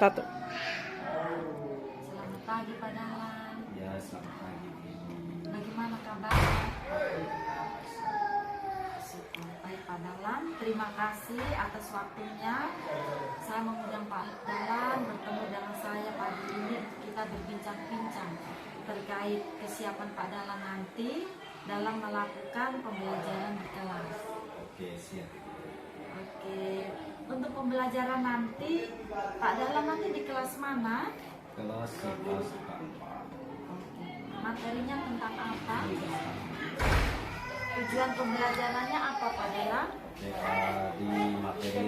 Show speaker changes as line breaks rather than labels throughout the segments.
Satu.
Selamat pagi Pak Dahlan.
Ya, selamat pagi.
Bagaimana kabar? Syukur. Baik Pak Dahlan, terima kasih atas waktunya. Saya mengundang Pak Dahlan bertemu dengan saya pagi ini untuk kita berbincang-bincang terkait kesiapan Pak Dahlan nanti dalam melakukan pembelajaran di kelas.
Oke, siap.
Oke, untuk pembelajaran nanti Pak Dahlan nanti di kelas mana?
Kelas 11 4.
Oke. Materinya tentang apa? Tujuan pembelajarannya apa Pak Dahlan?
Oke, di materi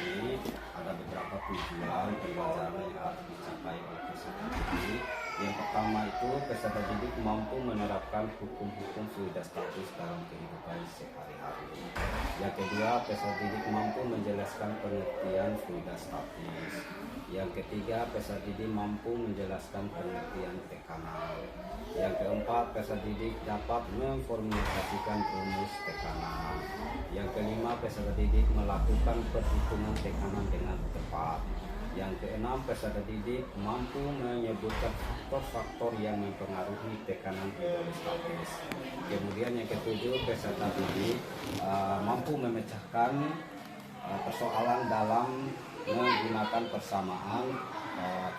ini ada beberapa tujuan pembelajaran yang harus dicapai oleh peserta didik. Yang pertama itu peserta didik mampu menerapkan hukum-hukum fluida statis dalam kehidupan sehari-hari. Yang kedua, peserta didik mampu menjelaskan pengertian fluida statis. Yang ketiga, peserta didik mampu menjelaskan pengertian tekanan. Yang keempat, peserta didik dapat memformulasikan rumus tekanan. Yang kelima, peserta didik melakukan perhitungan tekanan dengan tepat. Yang keenam, peserta didik mampu menyebutkan faktor-faktor yang mempengaruhi tekanan hidrostatis. Kemudian yang ketujuh, peserta didik mampu memecahkan persoalan dalam menggunakan persamaan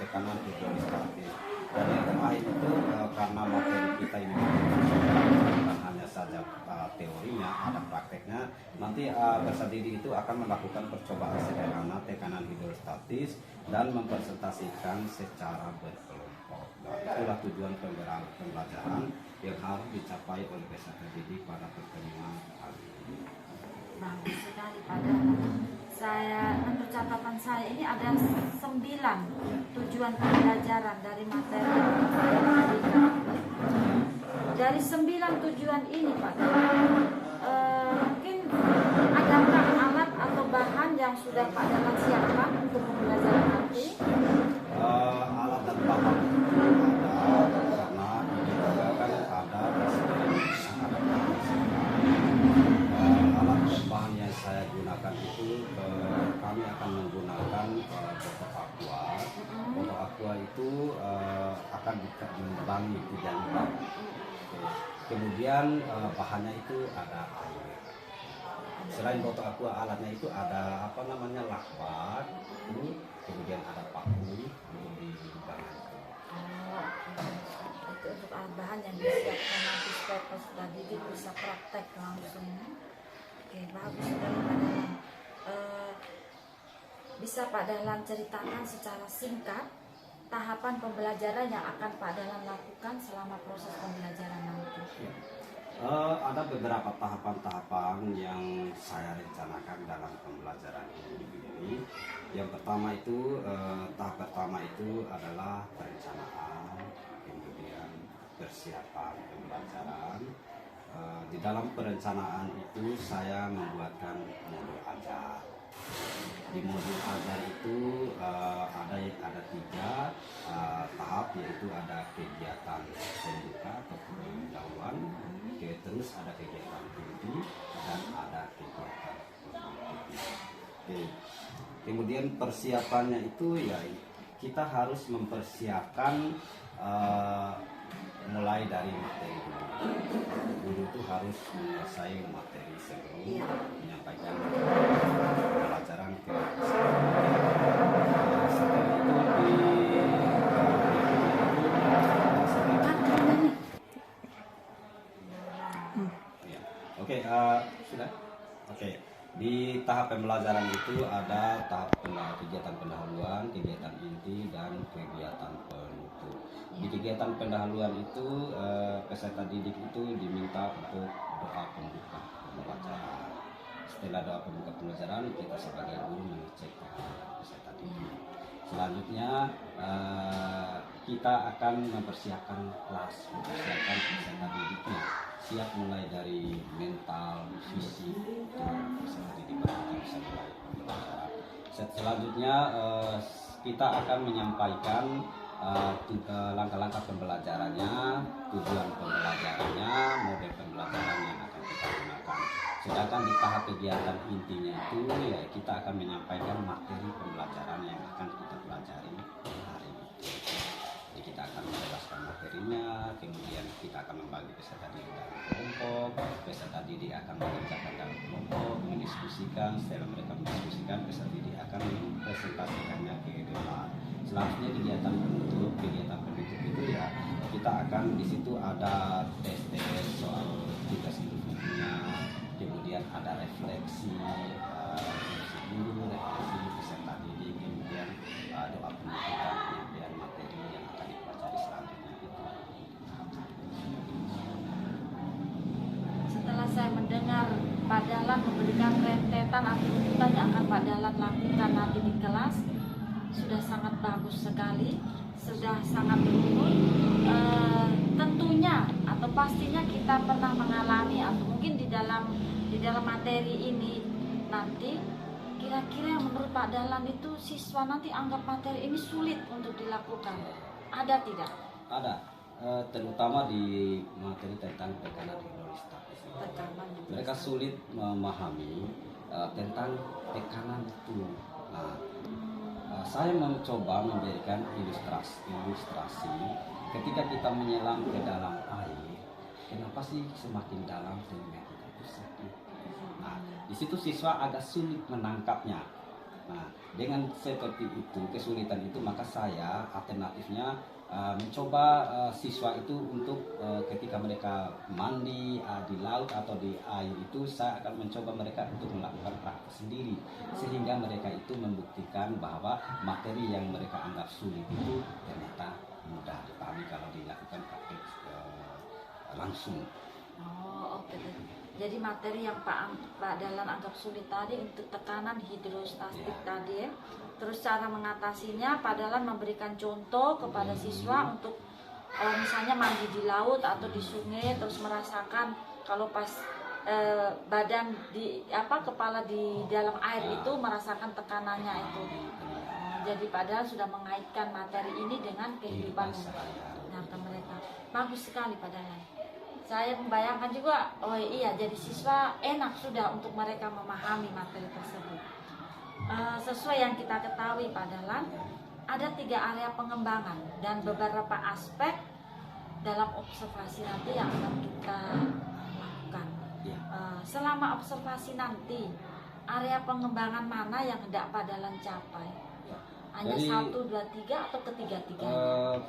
tekanan hidrostatis. Dan yang terakhir itu karena materi kita ini bukan hanya saja teorinya, ada prakteknya. Nanti peserta didik itu akan melakukan percobaan sederhana tekanan hidrostatis dan mempresentasikan secara berkelompok. Nah, itulah tujuan pembelajaran yang harus dicapai oleh peserta didik pada pertemuan kali ini.
Bagus sekali Pak Dahlan. Saya menurut catatan saya ini ada 9 tujuan pembelajaran dari materi yang diberikan. Dari 9 tujuan ini Pak Dahlan, mungkin adakah alat atau bahan yang sudah Pak Dahlan siapkan untuk pembelajaran nanti?
Alat dan bahan ada, karena ini juga kan ada alat dan bahan yang saya gunakan itu kami akan menggunakan botol aqua. Botol aqua itu akan dibangi 3 lubang. Kemudian bahannya itu ada air. Selain botol aqua, alatnya itu ada lakban, kemudian ada paku untuk dibangun.
Itu untuk bahan yang disiapkan nanti supaya peserta didik bisa praktek langsung. Oke, bagus sekali Pak Dahlan. Bisa Pak Dahlan ceritakan secara singkat tahapan pembelajaran yang akan Pak Dahlan lakukan selama proses pembelajaran nanti?
Ada beberapa tahapan-tahapan yang saya rencanakan dalam pembelajaran ini. Yang pertama itu, tahap pertama itu adalah perencanaan, kemudian persiapan pembelajaran. Di dalam perencanaan itu saya membuatkan modul ajar. Di modul ajar itu ada 3 tahap, yaitu ada kegiatan pembuka atau pendahuluan, terus ada kegiatan inti dan ada kegiatan penutup. Kemudian persiapannya itu ya kita harus mempersiapkan mulai dari materi dulu itu harus menguasai materi sebelum menyampaikan pelajaran ke setelah itu sudah. Di tahap pembelajaran itu ada tahap kegiatan pendahuluan, kegiatan inti, dan kegiatan penutup. Di kegiatan pendahuluan itu peserta didik itu diminta untuk doa pembuka pembelajaran. Setelah doa pembuka pembelajaran, kita sebagai guru mengecek peserta didik. Selanjutnya kita akan mempersiapkan kelas, mempersiapkan peserta didiknya siap mulai dari mental, fisik, peserta didik bisa mulai pembelajaran. Selanjutnya kita akan menyampaikan langkah-langkah pembelajarannya, tujuan pembelajarannya, model pembelajaran yang akan kita gunakan. Sedangkan di tahap kegiatan intinya itu ya kita akan menyampaikan materi pembelajaran yang akan kita pelajari hari itu. Jadi kita akan menjelaskan materinya, kemudian kita akan membagi peserta didik dalam kelompok, peserta didik akan mengerjakan dalam kelompok, mendiskusikan, setelah mereka mendiskusikan, peserta didik akan mempresentasikannya ke depan. Selanjutnya kegiatan penutup itu ya kita akan di situ ada tes soal tugas individunya, kemudian ada refleksi guru, refleksi peserta didik, kemudian doa penutupan penyampaian materi yang akan dipelajari selanjutnya itu.
Setelah saya mendengar Pak Dahlan memberikan rentetan atau tuntutan yang akan Pak Dahlan lakukan nanti di kelas, sudah sangat bagus sekali, sudah sangat beruntung. Tentunya atau pastinya kita pernah mengalami atau mungkin di dalam materi ini nanti kira-kira yang menurut Pak Dahlan itu siswa nanti anggap materi ini sulit untuk dilakukan, ada tidak?
Ada, terutama di materi tentang tekanan hidrostatis. Mereka sulit memahami tentang tekanan itu. Nah, saya mencoba memberikan ilustrasi ketika kita menyelam ke dalam air, kenapa sih semakin dalam telinga kita itu sakit. Nah, di situ siswa agak sulit menangkapnya. Nah, dengan seperti itu, kesulitan itu, maka saya alternatifnya mencoba siswa itu untuk ketika mereka mandi di laut atau di air itu, saya akan mencoba mereka untuk melakukan praktek sendiri, sehingga mereka itu membuktikan bahwa materi yang mereka anggap sulit itu ternyata mudah dipahami kalau dilakukan praktek langsung.
Oh, oke. Jadi materi yang Pak Dahlan anggap sulit tadi untuk tekanan hidrostatik tadi ya. Terus cara mengatasinya Pak Dahlan memberikan contoh kepada siswa untuk misalnya mandi di laut atau di sungai, terus merasakan kalau pas badan kepala di dalam air itu merasakan tekanannya itu. Jadi Pak Dahlan sudah mengaitkan materi ini dengan kehidupan mereka. Bagus sekali Pak Dahlan. Saya membayangkan juga, oh iya, jadi siswa enak sudah untuk mereka memahami materi tersebut. Sesuai yang kita ketahui Pak Dahlan, ada 3 area pengembangan dan beberapa aspek dalam observasi nanti yang akan kita lakukan. Selama observasi nanti, area pengembangan mana yang hendak Pak Dahlan capai? Hanya
Jadi,
1, 2, 3 atau ketiga-tiga?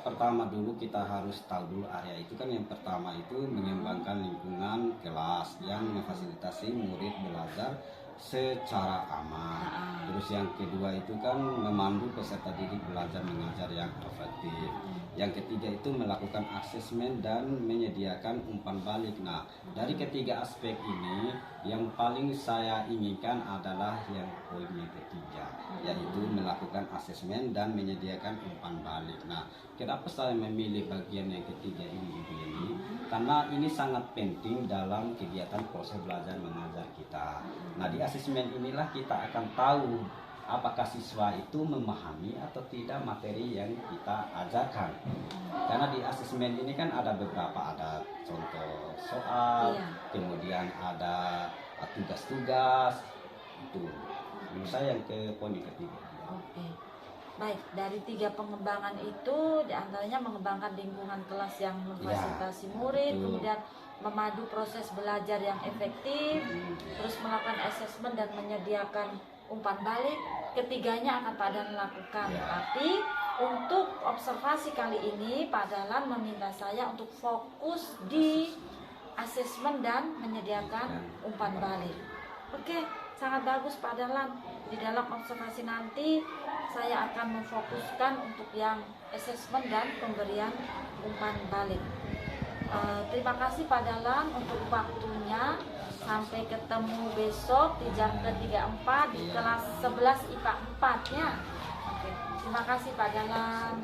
Pertama dulu kita harus tahu dulu area itu kan, yang pertama itu mengembangkan lingkungan kelas yang memfasilitasi murid belajar secara aman. Terus yang kedua itu kan memandu peserta didik belajar mengajar yang efektif. Yang ketiga itu melakukan asesmen dan menyediakan umpan balik. Nah, dari ketiga aspek ini yang paling saya inginkan adalah yang poin yang ketiga, yaitu melakukan asesmen dan menyediakan umpan balik. Nah, kenapa saya memilih bagian yang ketiga ini? Karena ini sangat penting dalam kegiatan proses belajar mengajar kita. Nah, di asesmen inilah kita akan tahu apakah siswa itu memahami atau tidak materi yang kita ajarkan. Karena di asesmen ini kan ada beberapa, ada contoh soal, kemudian ada tugas-tugas itu. Menurut saya yang ke poin ketiga.
Oke. Baik, dari 3 pengembangan itu diantaranya mengembangkan lingkungan kelas yang memfasilitasi murid, kemudian memadu proses belajar yang efektif, terus melakukan asesmen dan menyediakan umpan balik. Ketiganya akan Pak Dahlan lakukan. Tapi untuk observasi kali ini Pak Dahlan meminta saya untuk fokus di asesmen dan menyediakan umpan balik. Oke, sangat bagus Pak Dahlan. Di dalam observasi nanti saya akan memfokuskan untuk yang asesmen dan pemberian umpan balik. Terima kasih Pak Dahlan untuk waktunya. Sampai ketemu besok di jam ke-34 di kelas 11 IPA 4 ya. Oke, terima kasih Pak Dahlan.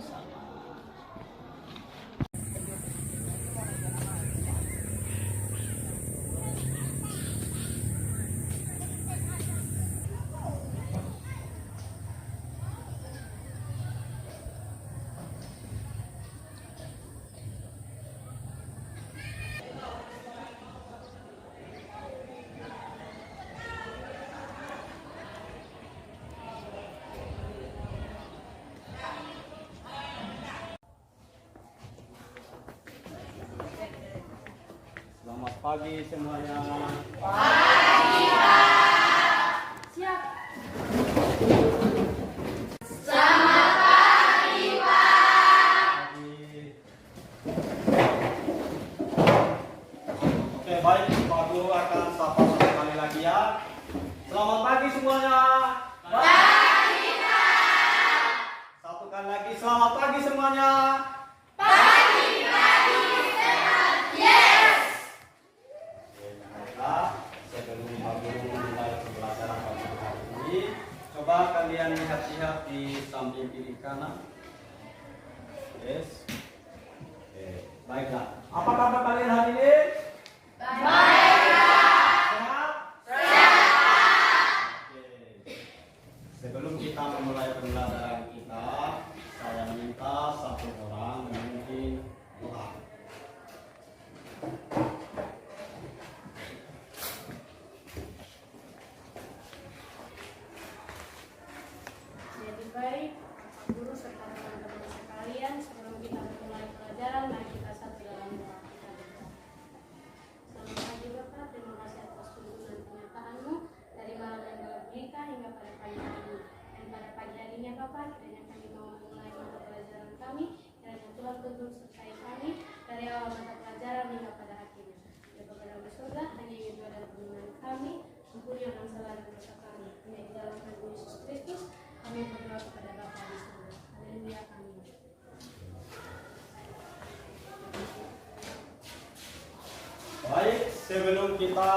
pagi semuanya.
Siap.
Oke, baik, Pak Guru akan sapa sekali lagi ya. Selamat pagi semuanya. Pagi, Pak. Satu kali lagi, selamat pagi semuanya. Pagi, sehat, yes. Oke, baiklah. Sebelum Pak Guru memulai pembelajaran pada hari ini, coba kalian lihat-lihat di samping kiri kanan. Yes. Oke, baiklah. Apa kabar kalian hari ini? Sebelum kita memulai pembelajaran kita, saya minta satu orang memimpin doa.
Jadi baik, Bapak Guru serta teman-teman sekalian, sebelum kita memulai pelajaran, mari kita satu dalam doa. Kita berdoa. Selamat pagi Bapak, terima kasih atas tuntunan penyertaan-Mu dari malam yang Bapak berikan hingga pada pagi hari ini. Dan pada pagi harinya Bapak, kiranya kami mau memulai mata pelajaran kami, kiranya Tuhan tuntun sertai kami dari awal mata pelajaran hingga pada akhirnya. Ya Bapak dalam surga, hanya ingin doa dan permohonan kami, ampuni yang salah dan dosa kami. Hanya di dalam Tuhan Yesus Kristus, kami berdoa kepada Bapa di surga. Haleluya, amin.
Baik, sebelum kita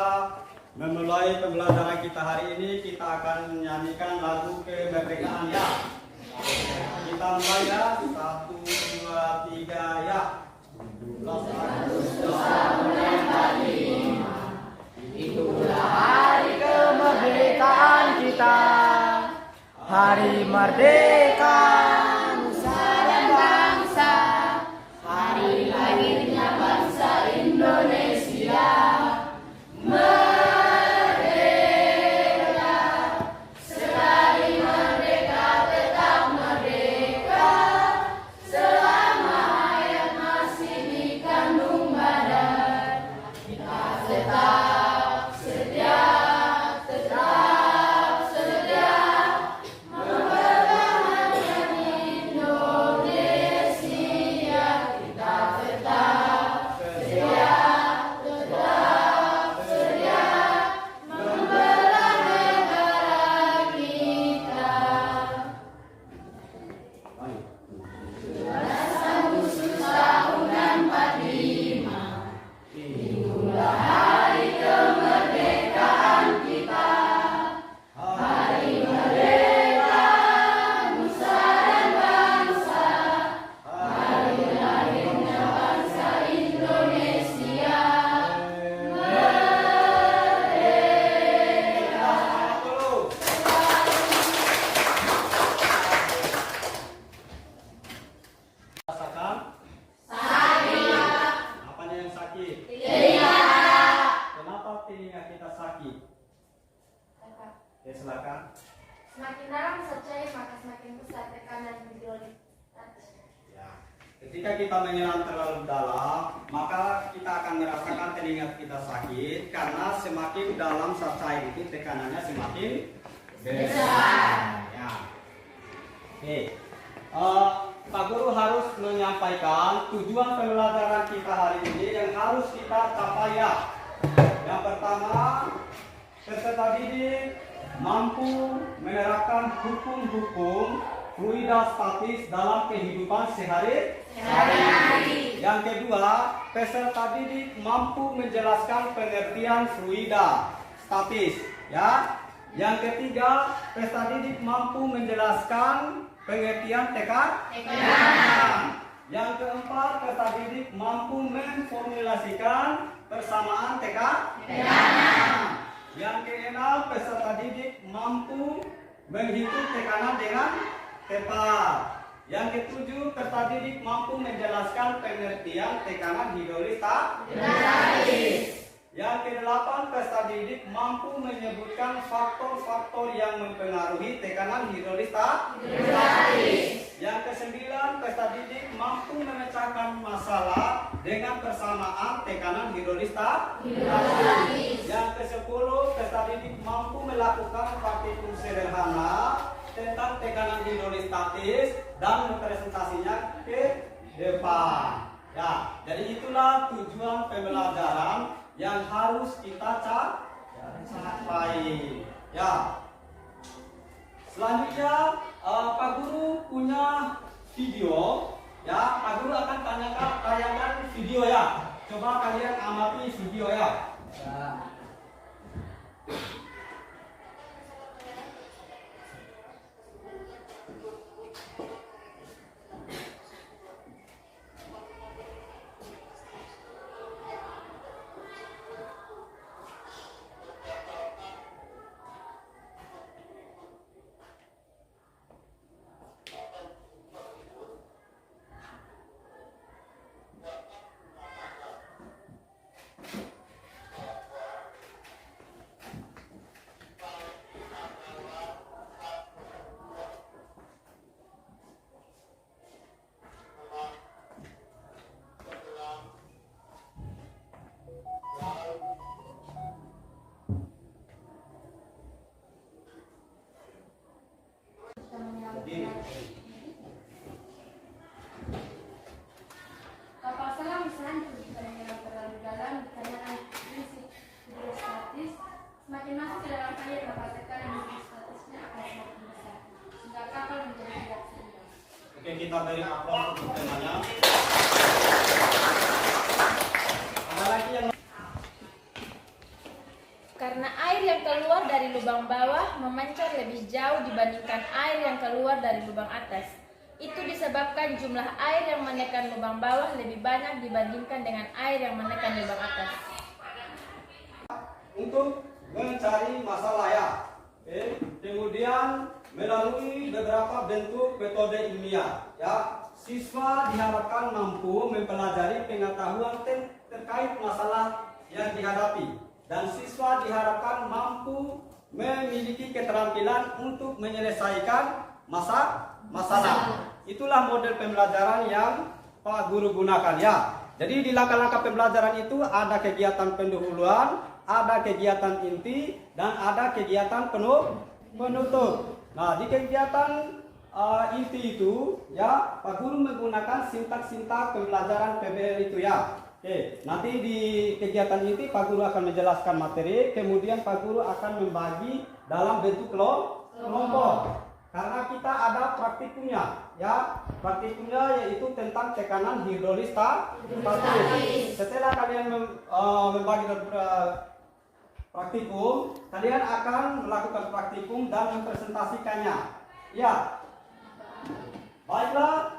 memulai pembelajaran kita hari ini, kita akan menyanyikan lagu kemerdekaan ya. Kita mulai ya, 1, 2, 3 ya. 17 Agustus
Itulah hari kemerdekaan kita, hari merdeka nusa dan bangsa, hari lahirnya bangsa Indonesia. Merdeka, sekali merdeka tetap merdeka, selama hayat masih di kandung badan, kita tetap setia mempertahankan Indonesia. Kita tetap setia membelah negara kita. 17 Agustus tahunan 45, itulah hari kemerdekaan kita, hari merdeka nusa dan bangsa, hari lahirnya bangsa Indonesia.
Rasakan? Apanya yang sakit? Kenapa telinga kita sakit? Ya, silakan.
Semakin dalam secair, maka semakin besar tekanan hidrolik.
Ya. Ketika kita menyelam terlalu dalam, maka kita akan merasakan telinga kita sakit karena semakin dalam saat cair itu tekanannya semakin besar. Ya. Oke. Pak Guru harus menyampaikan tujuan pembelajaran kita hari ini yang harus kita capai ya. Yang pertama, peserta didik mampu menerapkan hukum-hukum fluidastatis dalam kehidupan sehari-hari. Yang kedua, peserta didik mampu menjelaskan pengertian fluida statis ya. Yang ketiga, peserta didik mampu menjelaskan pengertian tekanan. Yang keempat, peserta didik mampu memformulasikan persamaan tekanan. Yang keenam, peserta didik mampu menghitung tekanan dengan tepat. Yang ketujuh, peserta didik mampu menjelaskan pengertian tekanan hidrolis statis. Yang kedelapan, peserta didik mampu menyebutkan faktor-faktor yang mempengaruhi tekanan hidrolis statis. Yang kesembilan, peserta didik mampu memecahkan masalah dengan persamaan tekanan hidrostatis. Yang ke-10, peserta didik mampu melakukan praktikum sederhana tentang tekanan hidrostatis dan representasinya ke depan. Ya, jadi itulah tujuan pembelajaran yang harus kita capai. Ya. Selanjutnya Pak Guru punya video. Ya, Pak Guru akan tayangkan video ya. Coba kalian amati video ya.
Kapal selam selanjutnya jika menyelam terlalu dalam ditanyakan prinsip hidrostatis, semakin masuk ke dalam air maka tekanan hidrostatisnya akan semakin besar sehingga kapal menjadi tidak seimbang.
Oke, kita beri aplaus untuk temanya. Ada lagi yang
Karena air yang keluar dari lubang bawah memancar lebih jauh dibandingkan air yang keluar dari lubang atas. Itu disebabkan jumlah air yang menekan lubang bawah lebih banyak dibandingkan dengan air yang menekan lubang atas.
untuk mencari masalah ya. Kemudian melalui beberapa bentuk metode ilmiah ya, siswa diharapkan mampu mempelajari pengetahuan terkait masalah yang dihadapi, dan siswa diharapkan mampu memiliki keterampilan untuk menyelesaikan masalah. Itulah model pembelajaran yang Pak Guru gunakan ya. Jadi di langkah-langkah pembelajaran itu ada kegiatan pendahuluan, ada kegiatan inti, dan ada kegiatan penutup. Nah, di kegiatan inti itu ya Pak Guru menggunakan sintak-sintak pembelajaran PBL itu ya. Oke, nanti di kegiatan inti Pak Guru akan menjelaskan materi, kemudian Pak Guru akan membagi dalam bentuk kelompok. Karena kita ada praktikumnya ya. Praktikumnya yaitu tentang tekanan hidrostatis. Setelah kalian membagi praktikum, kalian akan melakukan praktikum dan mempresentasikannya. Ya. Baiklah,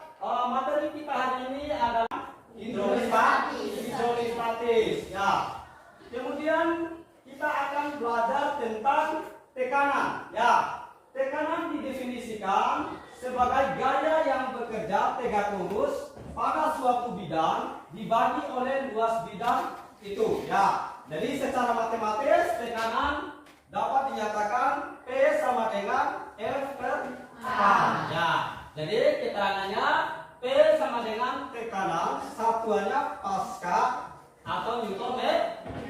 materi kita hari ini adalah hidrostatis. Ya. Kemudian kita akan belajar tentang tekanan. Ya. Tekanan didefinisikan sebagai gaya yang bekerja tegak lurus pada suatu bidang dibagi oleh luas bidang itu. Ya. Jadi secara matematis tekanan dapat dinyatakan P sama dengan F per K. Ya. Jadi keterangannya P sama dengan tekanan, satuannya Pascal atau Newton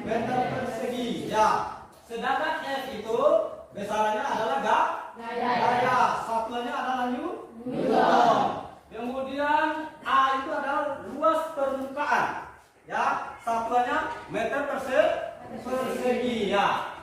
meter persegi. Ya. Sedangkan F itu besarannya adalah gaya, satuannya adalah Newton. Kemudian A itu adalah luas permukaan. Ya, satuannya meter persegi ya.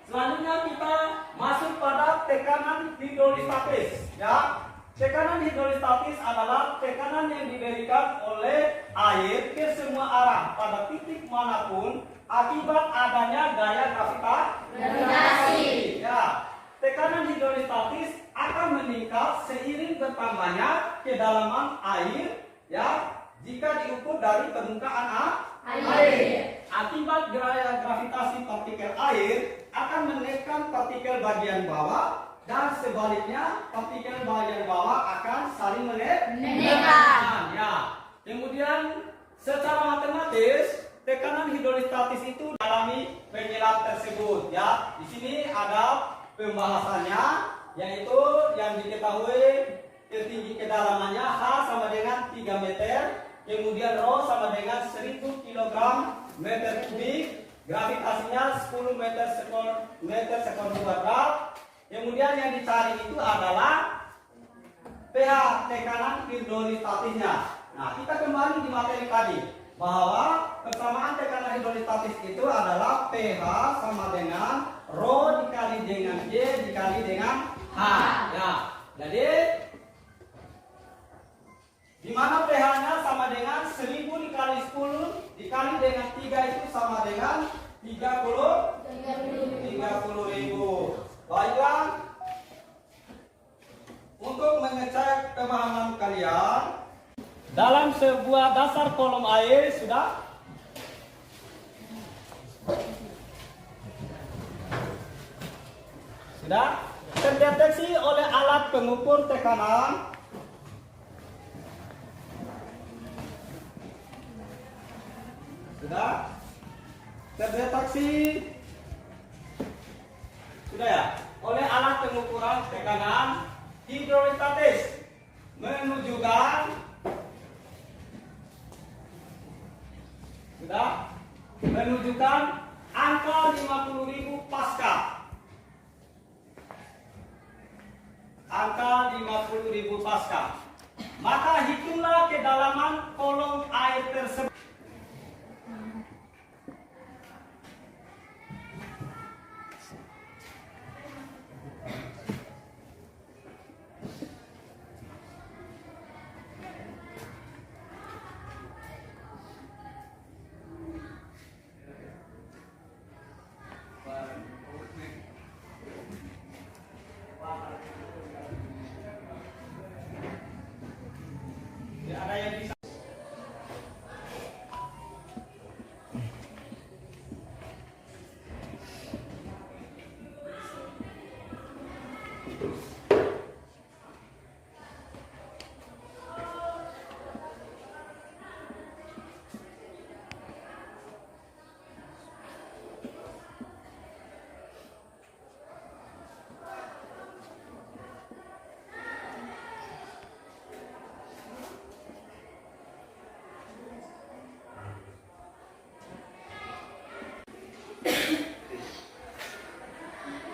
Selanjutnya kita masuk pada tekanan hidrostatis ya. Tekanan hidrostatis adalah tekanan yang diberikan oleh air ke semua arah pada titik manapun akibat adanya gaya gravitasi. Ya. Tekanan hidrostatis akan meningkat seiring bertambahnya kedalaman air ya, jika diukur dari permukaan air. Akibat gaya gravitasi partikel air akan menekan partikel bagian bawah, dan sebaliknya partikel bagian bawah akan saling menekan. Ya. Kemudian secara matematis tekanan hidrostatis itu alami penyelam tersebut ya. Di sini ada pembahasannya, yaitu yang diketahui tinggi kedalamannya H sama dengan 3 meter, kemudian rho sama dengan 1000 kg meter kubik, gravitasinya 10 meter sekon kuadrat. Kemudian yang dicari itu adalah pH, tekanan hidrolistatisnya. Nah, kita kembali di materi tadi bahwa persamaan tekanan hidrolistatis itu adalah pH sama dengan rho dikali dengan G dikali dengan H. Ya, jadi di mana pH-nya sama dengan 1000 dikali 10 dikali dengan 3 itu sama dengan 30.000. Baiklah, untuk mengecek pemahaman kalian dalam sebuah dasar kolom air sudah terdeteksi oleh alat pengukur tekanan oleh alat pengukuran tekanan hidrolistatis menunjukkan angka 50.000 pascal. Angka 50.000 pascal. Maka hitunglah kedalaman kolom air tersebut. Ada yang bisa.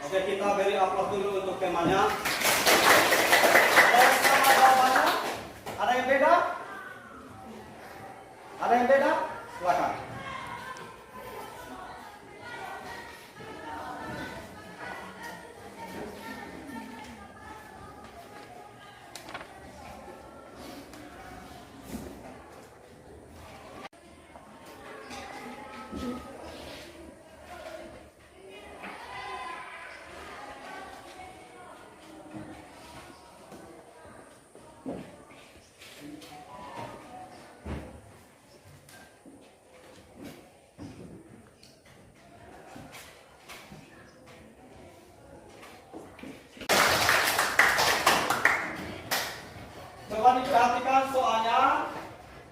Oke, kita beri aplaus dulu untuk temanya. Sama jawabannya. Ada yang beda? Ada yang beda? Silakan. Coba diperhatikan soalnya.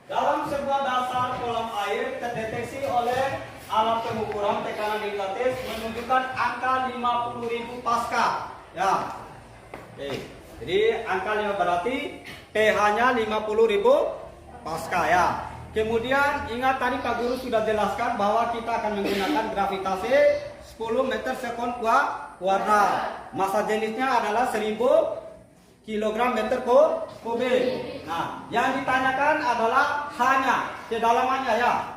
Dalam sebuah dasar kolam air terdeteksi oleh alat pengukuran tekanan hidrolistatis menunjukkan angka 50.000 pascal. Ya. Oke. Jadi angka 5 berarti pH-nya 50.000 pascal ya. Kemudian ingat tadi Pak Guru sudah jelaskan bahwa kita akan menggunakan gravitasi 10 meter sekon kuadrat. Massa jenisnya adalah 1000 kilogram meter kubik. Nah, yang ditanyakan adalah hanya kedalamannya ya.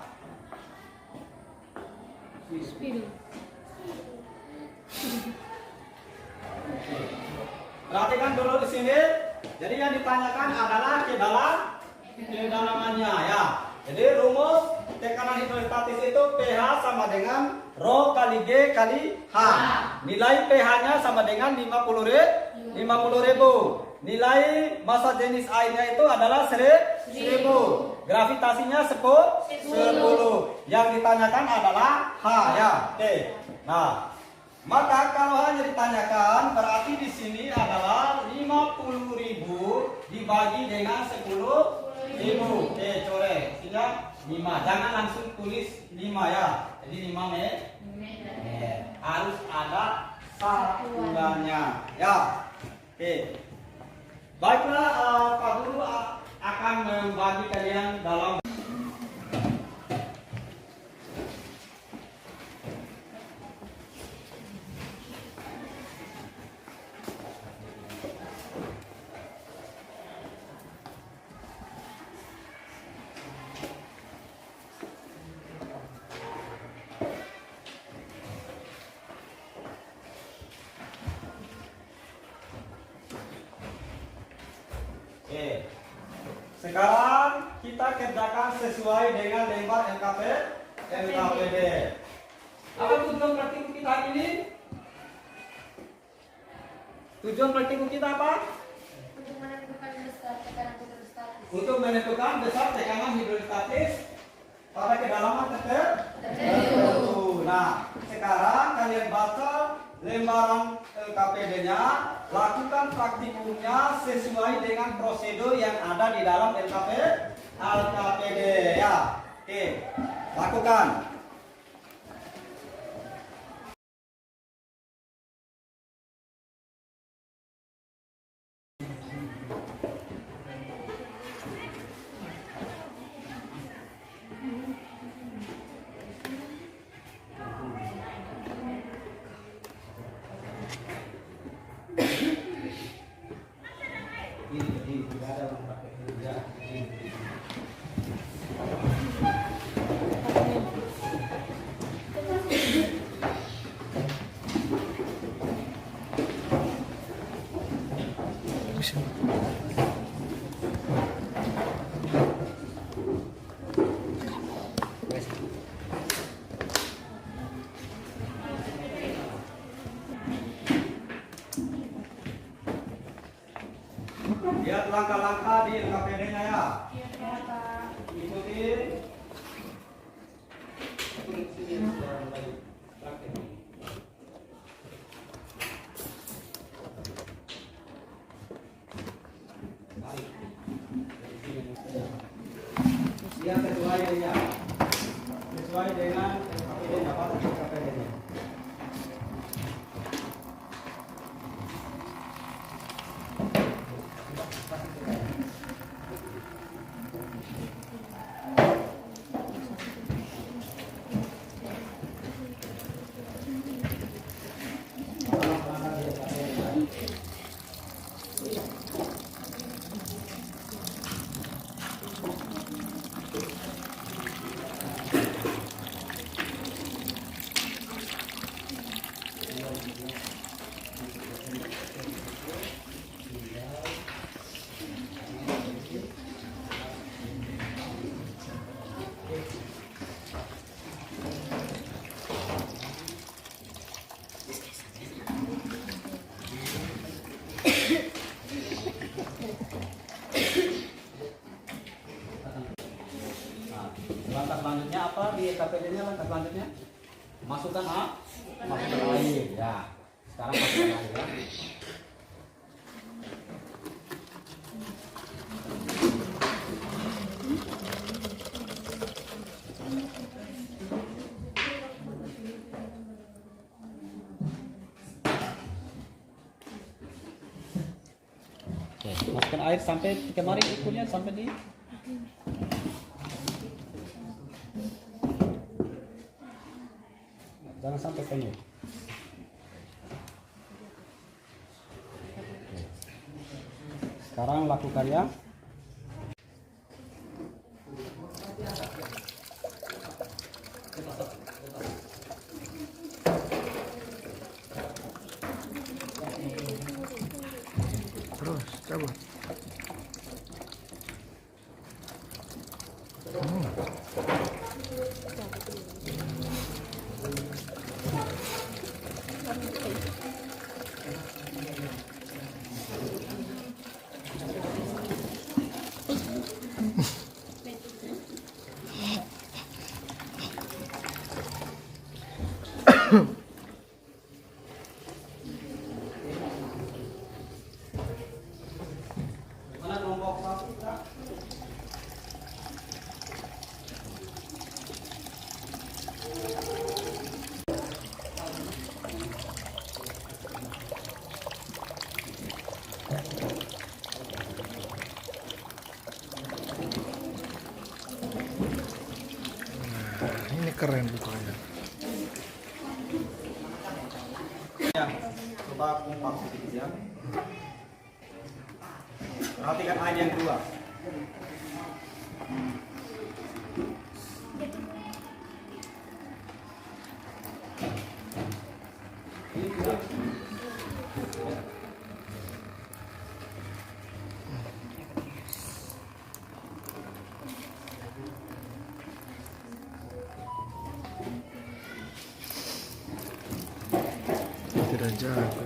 Perhatikan dulu di sini. Jadi yang ditanyakan adalah kedalamannya ya. Jadi rumus tekanan hidrolistatis itu pH sama dengan rho kali G kali H. Nilai pH-nya sama dengan 50.000. Nilai massa jenis airnya itu adalah 1000. Gravitasinya 10. Yang ditanyakan adalah H ya. Oke. Nah, maka kalau hanya ditanyakan berarti di sini adalah 50.000 dibagi dengan 10.000. Oke, coret. Sehingga 5. Jangan langsung tulis 5 ya. Jadi 5 meter. Harus ada satuannya ya. Oke. Baiklah Pak Guru akan membagi kalian dalam Oke. Sekarang kita kerjakan sesuai dengan lembar LKPD. Apa tujuan praktikum kita hari ini? Tujuan praktikum kita apa?
Untuk menentukan besar tekanan hidrostatis.
Untuk menentukan besar tekanan hidrostatis pada kedalaman tertentu. Nah, sekarang kalian baca lembaran LKPD-nya, lakukan praktikumnya sesuai dengan prosedur yang ada di dalam LKPD ya. Oke, lakukan. Lihat langkah-langkah di LKPD-nya ya. Ikuti. Lihat sesuai ya. Sesuai dengan LKPD-nya, apa LKPD-nya. Langkah selanjutnya apa di LKPD-nya? Langkah selanjutnya masukkan air ya. Sekarang masukkan air ya. Oke, masukkan air sampai kemarin ukurnya sampai di jangan sampai penuh. Sekarang lakukan ya.
Terus cabut. Keren bukanya.
Ya, coba kumpak sedikit ya. Perhatikan air yang keluar.
Tidak jago.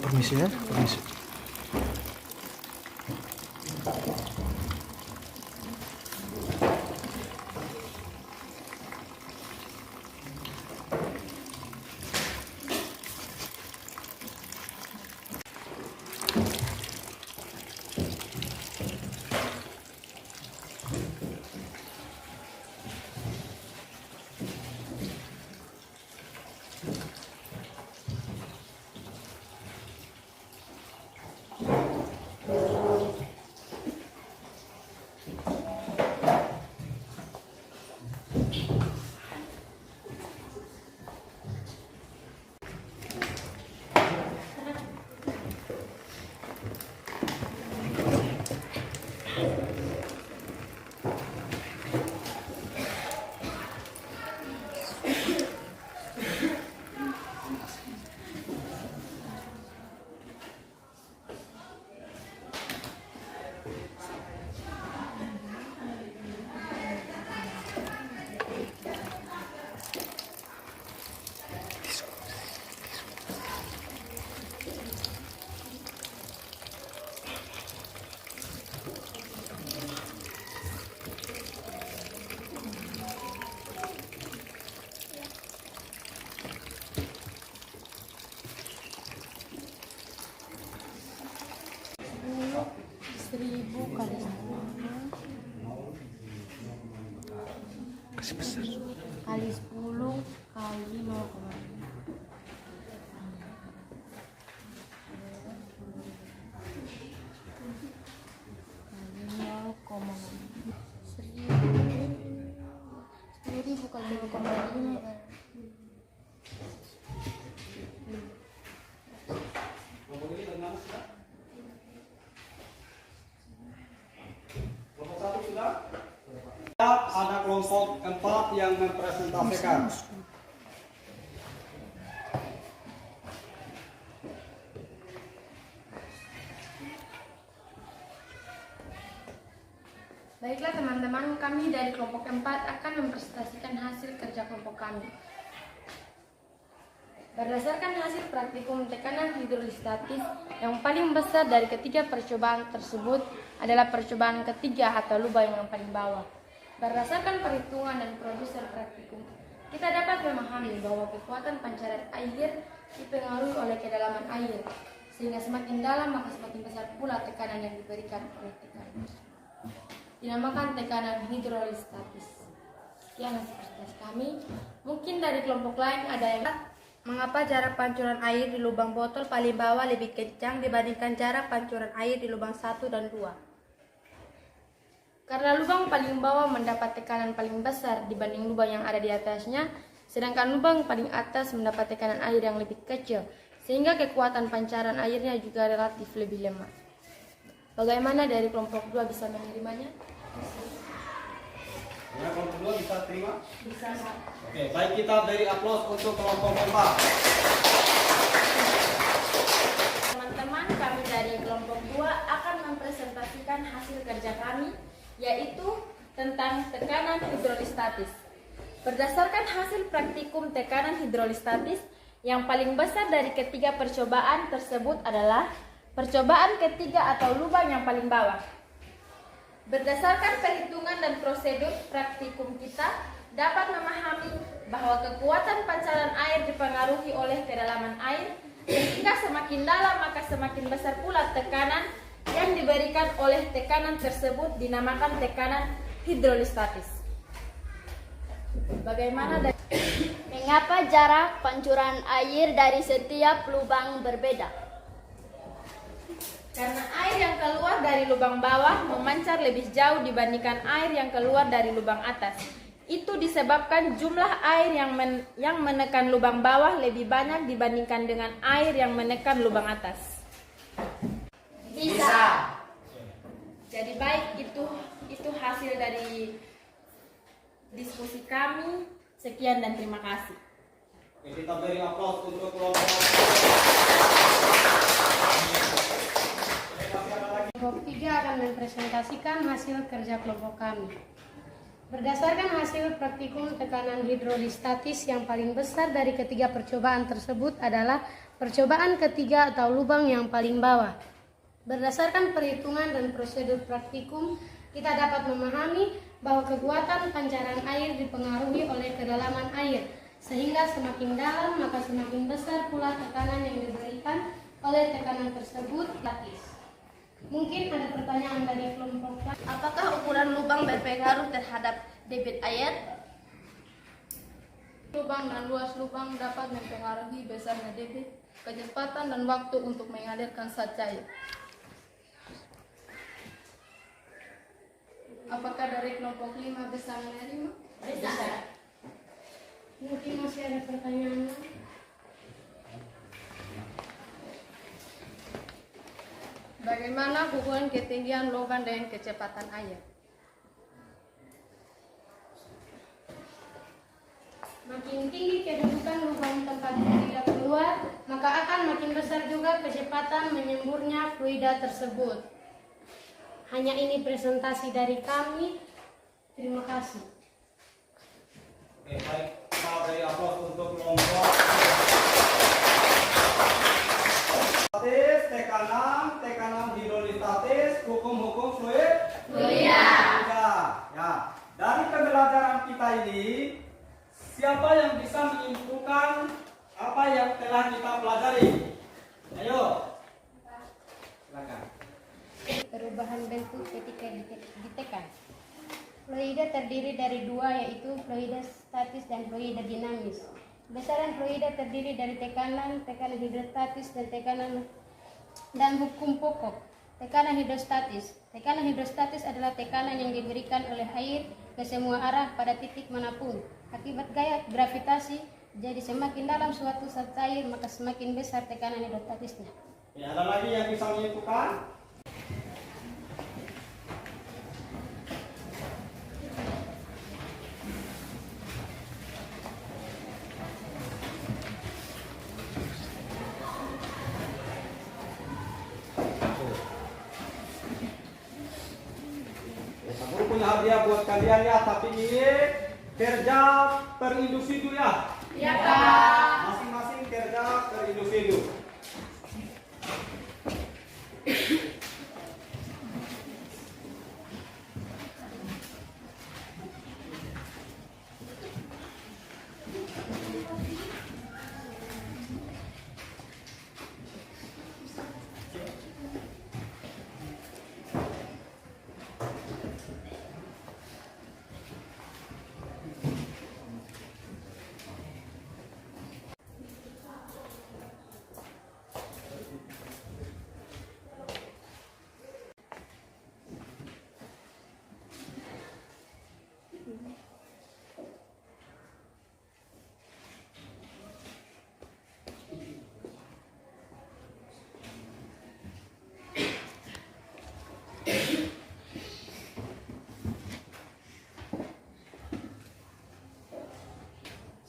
Permisi ya, permisi. Kasih besar.
Kali 10 kali 0,5. Kali 0,5. 10.000 kali 0,5.
Ada kelompok 4 yang mempresentasikan.
Baiklah teman-teman, kami dari kelompok 4 akan mempresentasikan hasil kerja kelompok kami. Berdasarkan hasil praktikum tekanan hidrolistatis, yang paling besar dari ketiga percobaan tersebut adalah percobaan ketiga atau lubang yang paling bawah. Berdasarkan perhitungan dan produser praktikum, kita dapat memahami bahwa kekuatan pancaran air dipengaruhi oleh kedalaman air, sehingga semakin dalam maka semakin besar pula tekanan yang diberikan oleh tekanan. Dinamakan tekanan hidrolistatis. Sekian hasil presentasi kami. Mungkin dari kelompok lain ada yang mengapa jarak pancuran air di lubang botol paling bawah lebih kencang dibandingkan jarak pancuran air di lubang 1 dan 2? Karena lubang paling bawah mendapat tekanan paling besar dibanding lubang yang ada di atasnya, sedangkan lubang paling atas mendapat tekanan air yang lebih kecil,
sehingga kekuatan pancaran airnya juga relatif lebih lemah. Bagaimana dari kelompok 2 bisa menerimanya?
Ya, kelompok 2 bisa terima?
Bisa, Pak.
Oke, baik, kita beri aplaus untuk kelompok 4.
Teman-teman, kami dari kelompok 2 akan mempresentasikan hasil kerja kami, yaitu tentang tekanan hidrolistatis. Berdasarkan hasil praktikum tekanan hidrolistatis, yang paling besar dari ketiga percobaan tersebut adalah percobaan ketiga atau lubang yang paling bawah. Berdasarkan perhitungan dan prosedur praktikum kita, dapat memahami bahwa kekuatan pancaran air dipengaruhi oleh kedalaman air, sehingga semakin dalam maka semakin besar pula tekanan yang diberikan oleh tekanan tersebut dinamakan tekanan hidrolistatis. Bagaimana dari
Mengapa jarak pancuran air dari setiap lubang berbeda?
Karena air yang keluar dari lubang bawah memancar lebih jauh dibandingkan air yang keluar dari lubang atas. Itu disebabkan jumlah air yang menekan lubang bawah lebih banyak dibandingkan dengan air yang menekan lubang atas.
Bisa.
Jadi baik, itu hasil dari diskusi kami. Sekian dan terima kasih.
Oke, kita beri aplaus untuk kelompok.
Kelompok 3 akan mempresentasikan hasil kerja kelompok kami. Berdasarkan hasil praktikum tekanan hidrolistatis, yang paling besar dari ketiga percobaan tersebut adalah percobaan ketiga atau lubang yang paling bawah. Berdasarkan perhitungan dan prosedur praktikum, kita dapat memahami bahwa kekuatan pancaran air dipengaruhi oleh kedalaman air, sehingga semakin dalam maka semakin besar pula tekanan yang diberikan oleh tekanan tersebut. Mungkin ada pertanyaan dari kelompok lain.
Apakah ukuran lubang berpengaruh terhadap debit air?
Lubang dan luas lubang dapat mempengaruhi besarnya debit, kecepatan dan waktu untuk mengalirkan zat cair. Apakah dari kelompok 5 bisa menerima?
Bisa.
Mungkin masih ada pertanyaan.
Bagaimana hubungan ketinggian lubang dengan kecepatan air?
Makin tinggi kedudukan lubang tempat fluida keluar, maka akan makin besar juga kecepatan menyemburnya fluida tersebut. Hanya ini presentasi dari kami. Terima kasih.
Oke, baik, kita beri aplaus untuk kelompok. Tekanan hidrolistatis, hukum-hukum fluida. Ya, dari pembelajaran kita ini, siapa yang bisa menyimpulkan apa yang telah kita pelajari? Ayo, silakan.
Perubahan bentuk ketika ditekan. Fluida terdiri dari dua, yaitu fluida statis dan fluida dinamis. Besaran fluida terdiri dari tekanan hidrostatis dan tekanan dan hukum pokok. Tekanan hidrostatis adalah tekanan yang diberikan oleh air ke semua arah pada titik manapun. Akibat gaya gravitasi, jadi semakin dalam suatu zat cair maka semakin besar tekanan hidrostatisnya.
Ya, ada lagi yang bisa menyimpulkan? Guru punya hadiah buat kalian ya, tapi ini kerja per individu ya.
Iya, Pak.
Masing-masing kerja per individu.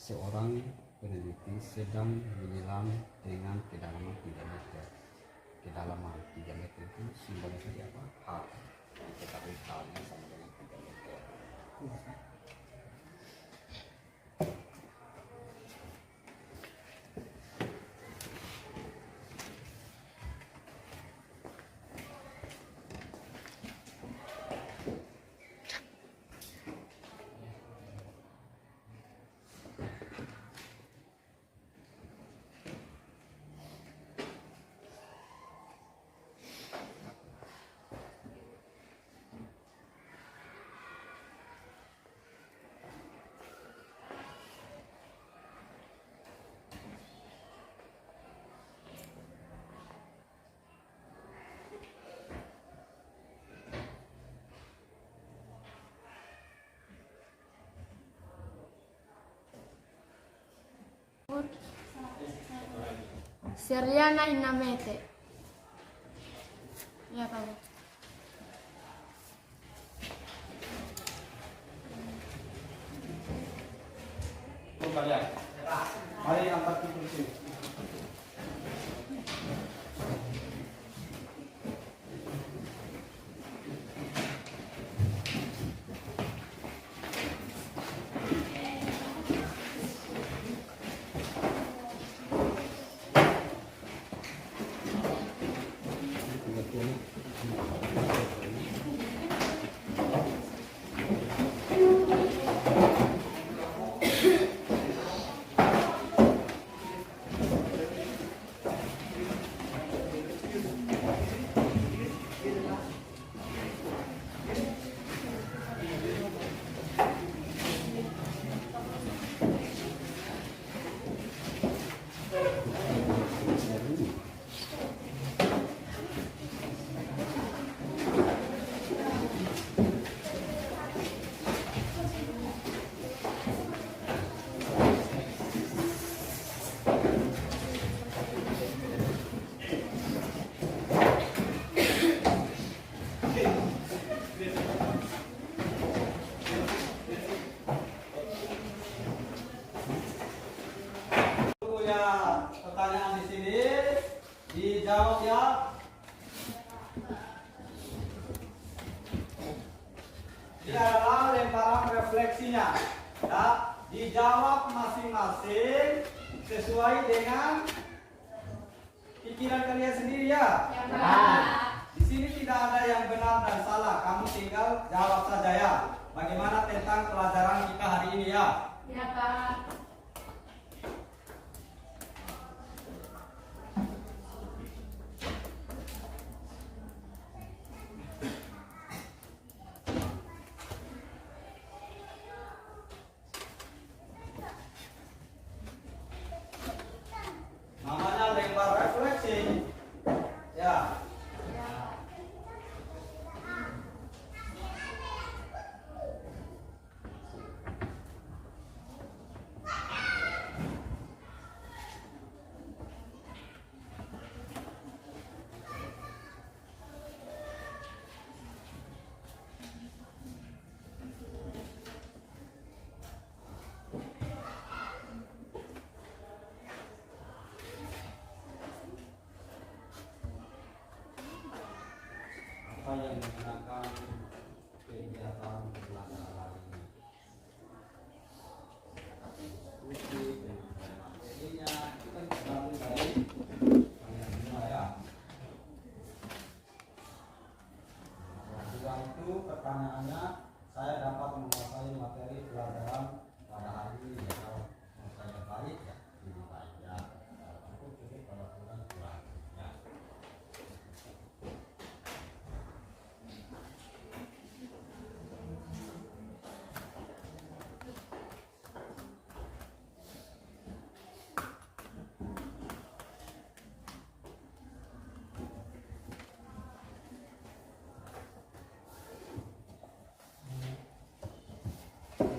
seorang peneliti sedang menyelam dengan kedalaman 3 meter. Kedalaman 3 meter itu simbolnya tadi apa? H. Diketahui H-nya sama dengan 3 meter.
Seriana Inamete. Ya kamu.
Tuh kalian. Mari angkat ke kursi. Pertanyaan di sini dijawab ya. Ini adalah lemparan refleksinya. Ya, dijawab masing-masing sesuai dengan pikiran kalian sendiri ya. Di sini tidak ada yang benar dan salah. Kamu tinggal jawab saja ya. Bagaimana tentang pelajaran kita hari ini ya?
Ya, Pak.
Namanya lempar refleksi. Ya. Apa yang menggunakan kegiatan pelajaran ini? Diskusi dengan materinya itu kan tergantung dari kalian semua ya. Nah, itu pertanyaannya, saya dapat menguasai materi pelajaran pada hari ini. Kalau saya baik ya lebih baik ya. Kalau cukup kalau kurang kurang ya.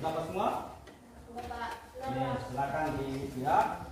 Dapat semua? Ya, silakan diisi ya.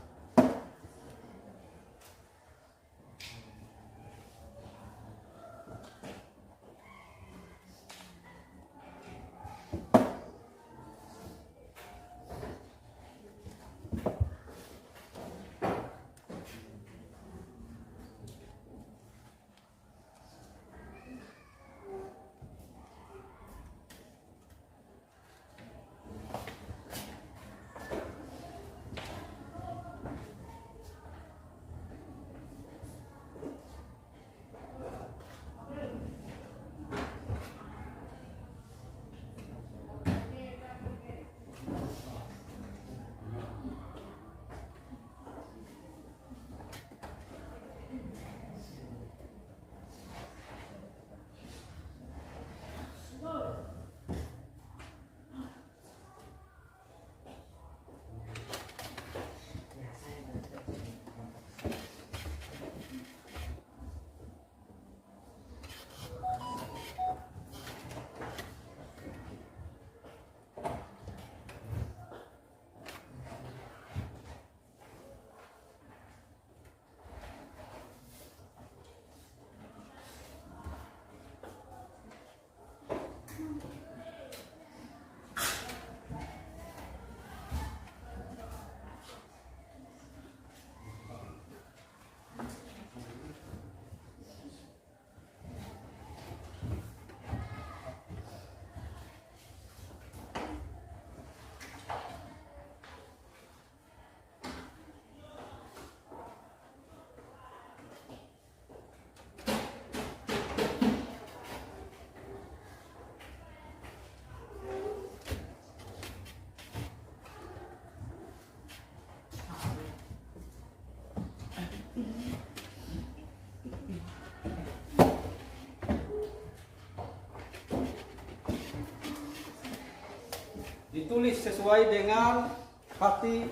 ditulis sesuai dengan hati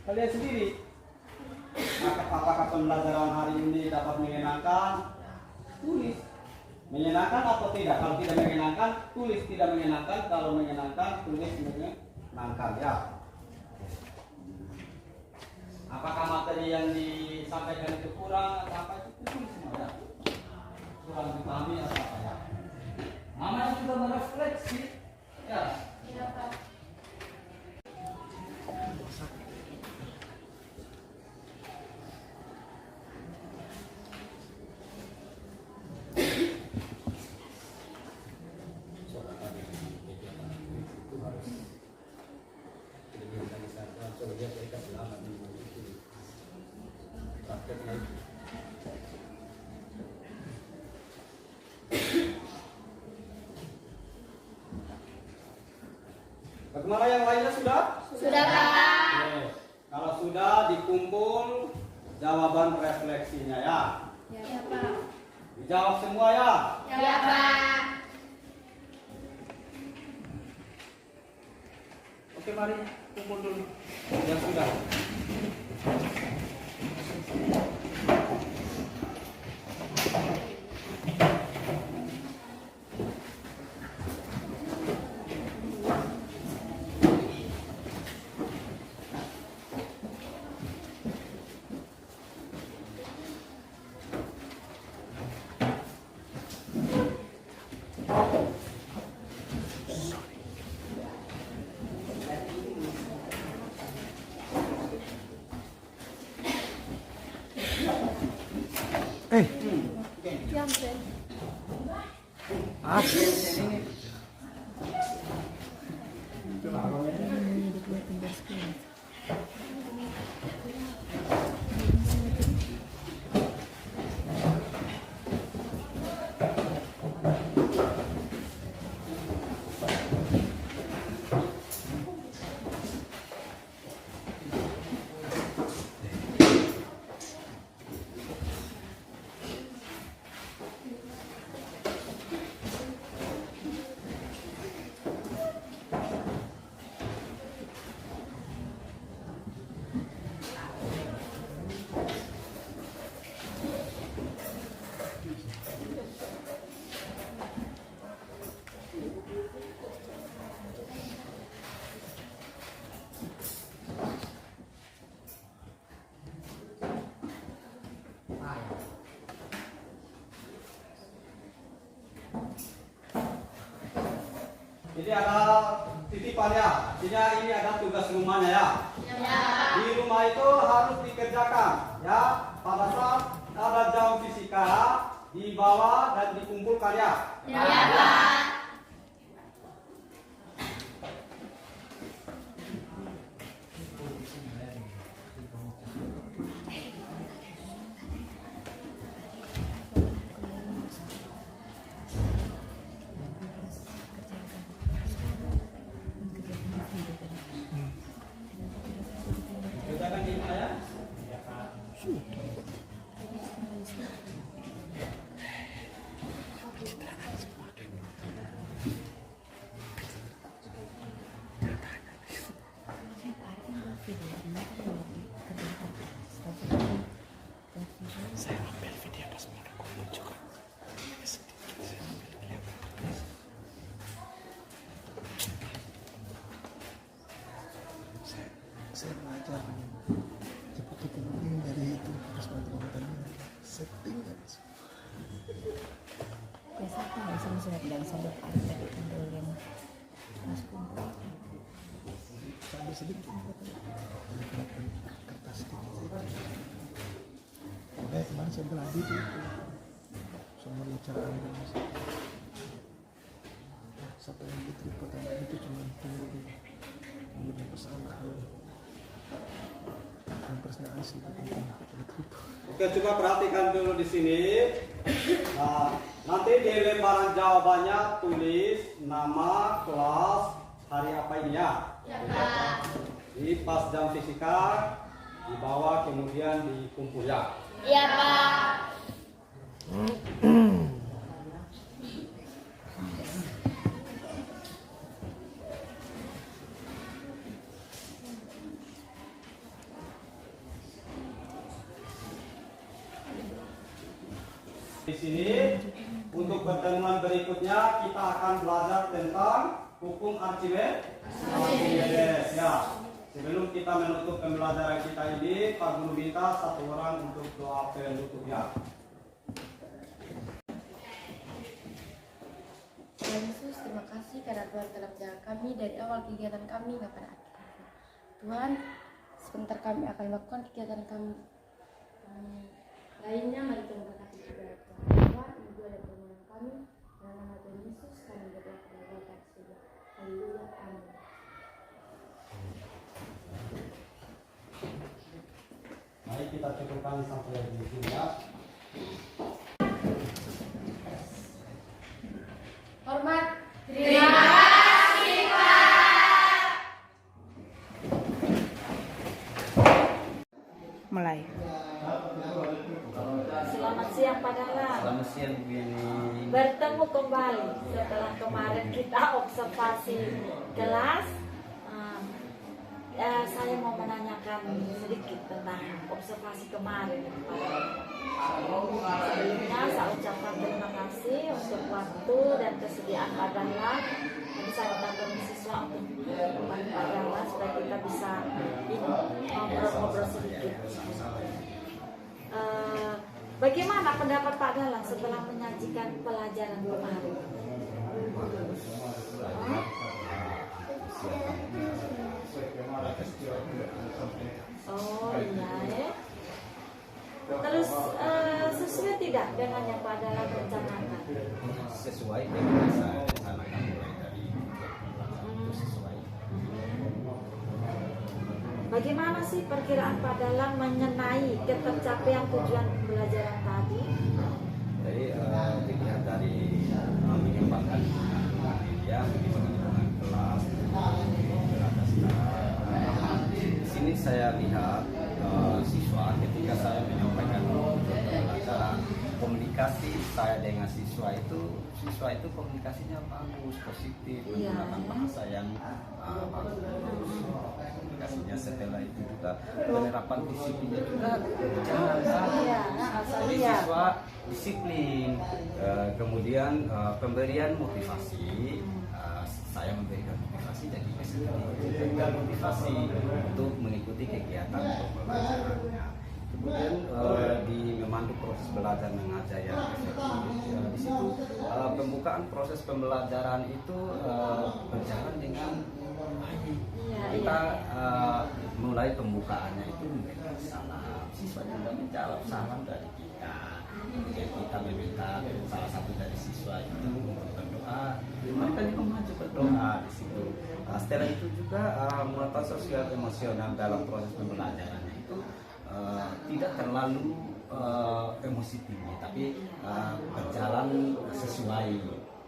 kalian sendiri. Apakah pembelajaran hari ini dapat menyenangkan? Tulis. Menyenangkan atau tidak? Kalau tidak menyenangkan, tulis tidak menyenangkan. Kalau menyenangkan, tulis menyenangkan ya. Apakah materi yang disampaikan itu kurang atau apa itu tulis semua ya. Kurang dipahami atau apa ya. Namanya sudah merefleksi ya.
Iya, Pak.
Bagaimana yang lainnya sudah?
Sudah, Pak.
Oke. Kalau sudah dikumpul jawaban refleksinya ya.
Iya, Pak.
Dijawab semua ya.
Ya, Pak.
Oke, mari kumpul dulu yang sudah. Jadi ada titipannya. Ini ada tugas rumahnya ya. Di rumah itu harus dikerjakan ya. Pada saat ada jam fisika dibawa dan dikumpulkan ya.
Ya, Pak.
Kerjakan di rumah ya.
Saya ambil video pas mereka kumpul juga. Sedikit saya ambil kelihatan. Saya belajar seperti penting dari itu terus bantu-bantunya setting
Biasa kan sama surat dan sampai artek untuk yang mas kumpul.
sambil sedikit kertas sedikit. Makanya kemarin saya berladi itu sama cara ambil sampai yang itu pertama itu cuma tunggu pesanan yang persnya asli
Oke, coba perhatikan dulu di sini. Nah, nanti di lembaran jawabannya tulis nama, kelas, hari apa ini ya. Di pas jam fisika dibawa kemudian dikumpul ya.
Ya, Pak.
Di sini untuk pertemuan berikutnya kita akan belajar tentang hukum Archimedes. Ya. Sebelum kita menutup pembelajaran kita ini, Pak Guru minta satu orang untuk doa penutup ya.
Tuhan Yesus, terima kasih karena Tuhan telah menjaga kami dari awal kegiatan kami hingga pada akhir. Tuhan, sebentar kami akan melakukan kegiatan kami lainnya. Mari Tuhan berkati kepada Tuhan, Ibu dan permohonan kami. Dalam nama Tuhan Yesus, kami berdoa kepada Bapa di surga. Haleluya, amin.
Mari kita cukupkan sampai di sini ya.
Hormat.
Terima kasih, Pak.
Mulai.
Selamat siang Pak Dahlan.
Selamat siang Bu Yani.
Bertemu kembali setelah kemarin kita observasi kelas. Saya mau menanyakan sedikit tentang observasi kemarin. Sebelumnya saya ucapkan terima kasih untuk waktu dan kesediaan Pak Dahlan. Jadi saya minta permisi siswa untuk membantu Pak Dahlan supaya kita bisa ngobrol-ngobrol sedikit. Bagaimana pendapat Pak Dahlan setelah menyajikan pelajaran kemarin? Oh iya ya. Terus sesuai tidak dengan yang Pak Dahlan rencanakan?
Sesuai dengan saya rencanakan mulai dari sesuai.
Bagaimana sih perkiraan Pak Dahlan mengenai ketercapaian tujuan pembelajaran tadi?
Jadi dilihat dari mengembangkan media, mengembangkan kelas, di sini saya lihat siswa ketika saya menyampaikan pelajaran komunikasi saya dengan siswa itu komunikasinya bagus, positif, menggunakan bahasa yang bagus. Komunikasinya setelah itu juga penerapan disiplinnya juga jalan. Jadi siswa disiplin, kemudian pemberian motivasi. Saya memberikan motivasi jadi memberikan motivasi untuk mengikuti kegiatan pembelajarannya. Kemudian di memandu proses belajar mengajar yang efektif. Di situ pembukaan proses pembelajaran itu berjalan dengan baik. Kita mulai pembukaannya itu memberikan salam. Siswa juga menjawab salam dari kita. Kemudian kita meminta salah satu dari siswa itu untuk berdoa. Mereka juga maju berdoa di situ. Setelah itu juga muatan sosial emosional dalam proses pembelajarannya itu tidak terlalu emosi tinggi, tapi berjalan sesuai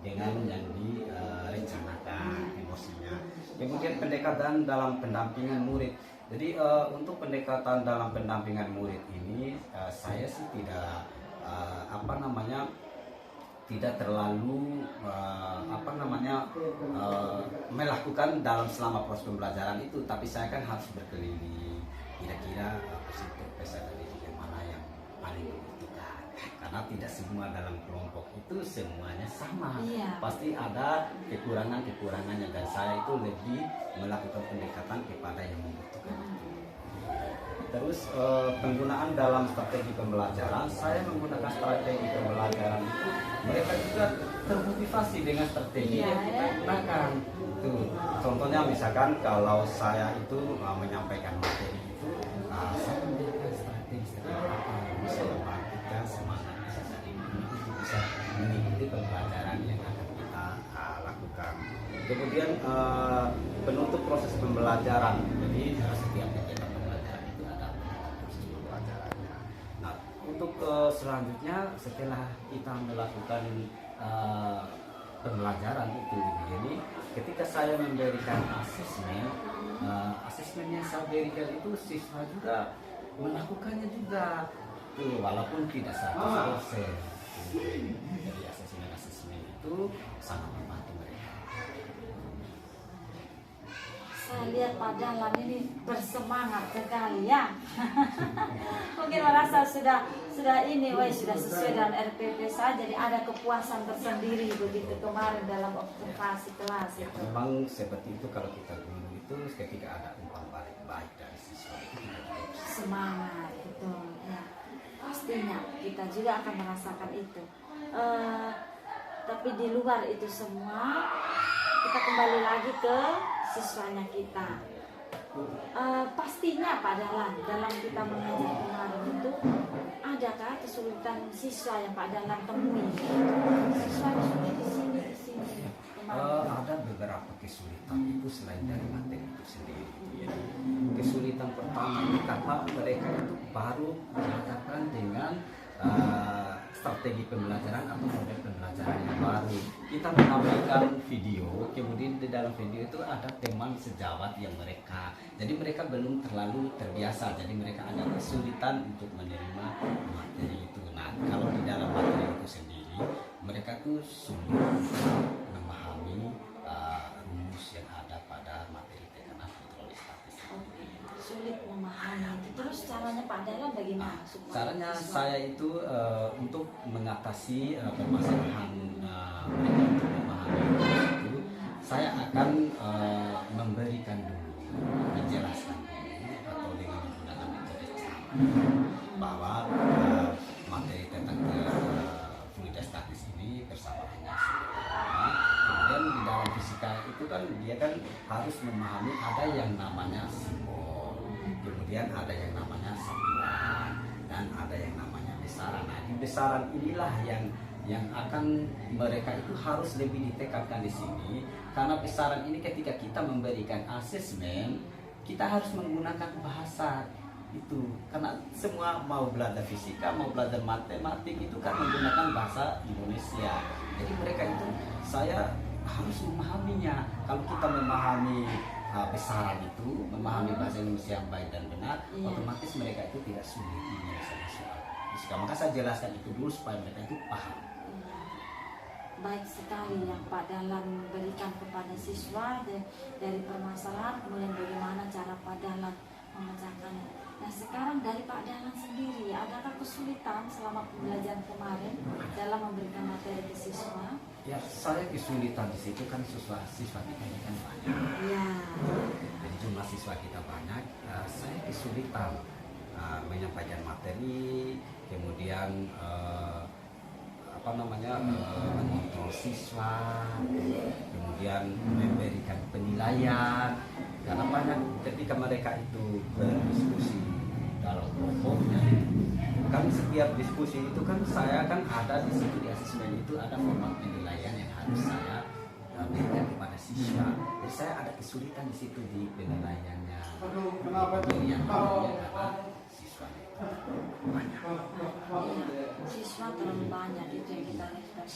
dengan yang direncanakan emosinya. Kemudian pendekatan dalam pendampingan murid. Jadi untuk pendekatan dalam pendampingan murid ini saya sih tidak terlalu melakukan dalam selama proses pembelajaran itu, tapi saya kan harus berkeliling kira-kira peserta didik yang mana yang paling membutuhkan, karena tidak semua dalam kelompok itu semuanya sama. Pasti ada kekurangannya, dan saya itu lebih melakukan pendekatan kepada yang membutuhkan. Terus penggunaan dalam strategi pembelajaran, saya menggunakan strategi pembelajaran itu mereka juga termotivasi dengan strategi yang kita gunakan. Tuh, contohnya misalkan kalau saya itu menyampaikan materi itu, saya memberikan strategi apa yang bisa membangkitkan semangat siswa ini untuk bisa mengikuti pembelajaran yang akan kita lakukan. Kemudian penutup proses pembelajaran. Jadi setiap kegiatan pembelajaran itu ada proses pembelajarannya. Nah, untuk selanjutnya setelah kita melakukan pembelajaran itu, jadi ketika saya memberikan asesmen yang saya berikan itu siswa juga melakukannya juga, walaupun tidak 100%. Jadi asesmen itu sangat membantu mereka.
Saya lihat Pak Dahlan ini bersemangat sekali ya. Mungkin merasa sudah ini, sudah sesuai dengan RPP saja, jadi ada kepuasan tersendiri begitu kemarin dalam observasi kelas
Ya,
itu.
memang seperti itu. Kalau kita guru itu ketika ada umpan balik baik dari siswa itu kita juga bisa.
Semangat itu ya, pastinya kita juga akan merasakan itu. Tapi di luar itu semua, kita kembali lagi ke siswanya kita. Pastinya Pak Dahlan, dalam kita mengajar kemarin itu, adakah kesulitan siswa yang Pak Dahlan temui? Siswa sulit di sini.
Ada beberapa kesulitan itu selain dari materi itu sendiri. Jadi, kesulitan pertama ini karena mereka itu baru dihadapkan dengan strategi pembelajaran atau model pembelajaran yang baru. Kita menampilkan video, kemudian di dalam video itu ada teman sejawat yang mereka, jadi mereka belum terlalu terbiasa, jadi mereka ada kesulitan untuk menerima materi itu. Nah, kalau di dalam materi itu sendiri, mereka tuh sulit memahami rumus yang ada pada materi tekanan hidrolis statis.
Sulit memahami. Terus caranya Pak Dahlan bagaimana?
Caranya saya itu untuk mengatasi permasalahan mereka untuk memahami itu, saya akan memberikan dulu, menjelaskan dulu atau dengan menggunakan metode cara bahwa materi tentang fluidostatis ini persamaannya sederhana. Kemudian di dalam fisika itu kan dia kan harus memahami ada yang namanya simbol, kemudian ada yang namanya sampilan, dan ada yang namanya besaran. Nah, di besaran inilah yang akan mereka itu harus lebih ditekankan di sini, karena besaran ini ketika kita memberikan asesmen, kita harus menggunakan bahasa itu, karena semua mau belajar fisika, mau belajar matematik itu kan menggunakan bahasa Indonesia. Jadi mereka itu saya harus memahaminya. Kalau kita memahami besaran itu, memahami bahasa Indonesia yang baik dan benar, otomatis mereka itu tidak sulit menyelesaikan soal fisika. Maka saya jelaskan itu dulu supaya mereka itu paham.
Baik sekali yang Pak Dahlan berikan kepada siswa dari permasalahan, kemudian bagaimana cara Pak Dahlan memecahkannya. Nah, sekarang dari Pak Dahlan sendiri, adakah kesulitan selama pembelajaran kemarin dalam memberikan materi ke siswa?
Ya, saya kesulitan di situ kan siswa kita ini kan banyak.
Ya.
Jadi jumlah siswa kita banyak, saya kesulitan menyampaikan materi, kemudian mengontrol siswa, kemudian memberikan penilaian. Karena banyak ketika mereka itu berdiskusi dalam kelompoknya, kan setiap diskusi itu kan saya kan ada di situ, di asesmen itu ada format penilaian yang harus saya berikan kepada siswa. Jadi saya ada kesulitan di situ di penilaiannya. Pemberian karena siswa banyak.
Siswa terlalu banyak, itu yang kita lihat.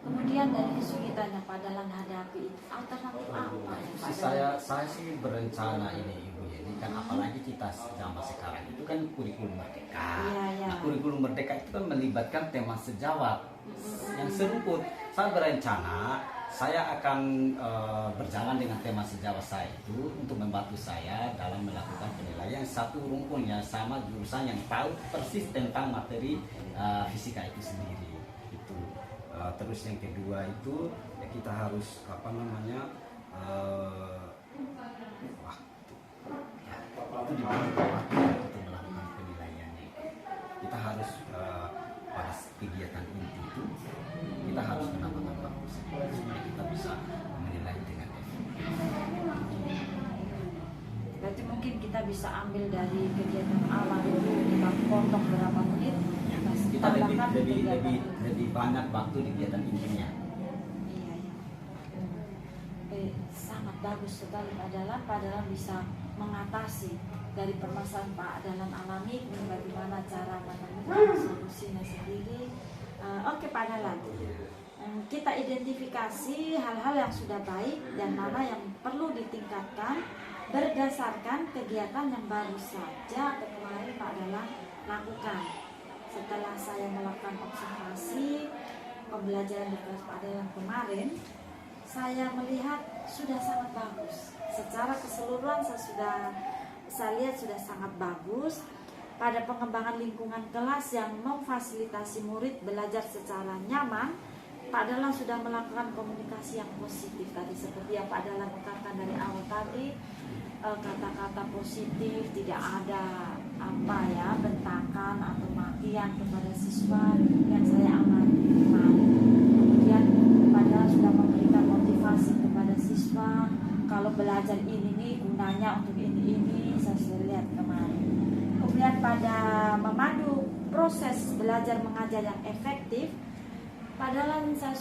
Kemudian dari kesulitan yang Pak Dahlan hadapi itu alternatif apa yang Pak Dahlan?
Saya sih berencana ini Ibu, jadi kan apalagi kita zaman sekarang itu kan kurikulum merdeka. Nah, kurikulum merdeka itu kan melibatkan tema sejawat yang serumput. Saya berencana saya akan berjalan dengan tema sejawat saya itu untuk membantu saya dalam melakukan penilaian satu rumpun yang sama jurusan yang tahu persis tentang materi fisika itu sendiri. Terus yang kedua itu ya kita harus waktu itu dibagi waktu untuk melakukan penilaiannya. Kita harus pada kegiatan inti itu kita harus menambahkan waktu supaya kita bisa menilai dengan efektif.
Berarti mungkin kita bisa ambil dari kegiatan awal dulu, kita potong berapa menit,
kita lebih banyak waktu di kegiatan intinya.
Sangat bagus sekali Pak Dahlan. Pak Dahlan bisa mengatasi dari permasalahan Pak Dahlan alami, bagaimana cara menemukan solusinya sendiri. Oke Pak Dahlan, kita identifikasi hal-hal yang sudah baik dan mana yang perlu ditingkatkan berdasarkan kegiatan yang baru saja kemarin Pak Dahlan lakukan. Setelah saya melakukan observasi pembelajaran di kelas Pak Dahlan kemarin, saya melihat sudah sangat bagus. Secara secara keseluruhan saya lihat sudah sangat bagus. Pada pengembangan lingkungan kelas yang memfasilitasi murid belajar secara nyaman, Pak Dahlan sudah melakukan komunikasi yang positif tadi, seperti yang Pak Dahlan katakan dari awal tadi, kata-kata positif, tidak ada bentakan atau makian kepada siswa yang saya amati kemarin. Kemudian Pak Dahlan sudah memberikan motivasi kepada siswa, kalau belajar ini nih gunanya untuk ini saya sudah lihat kemarin. Kemudian pada memandu proses belajar mengajar yang efektif, Pak Dahlan saya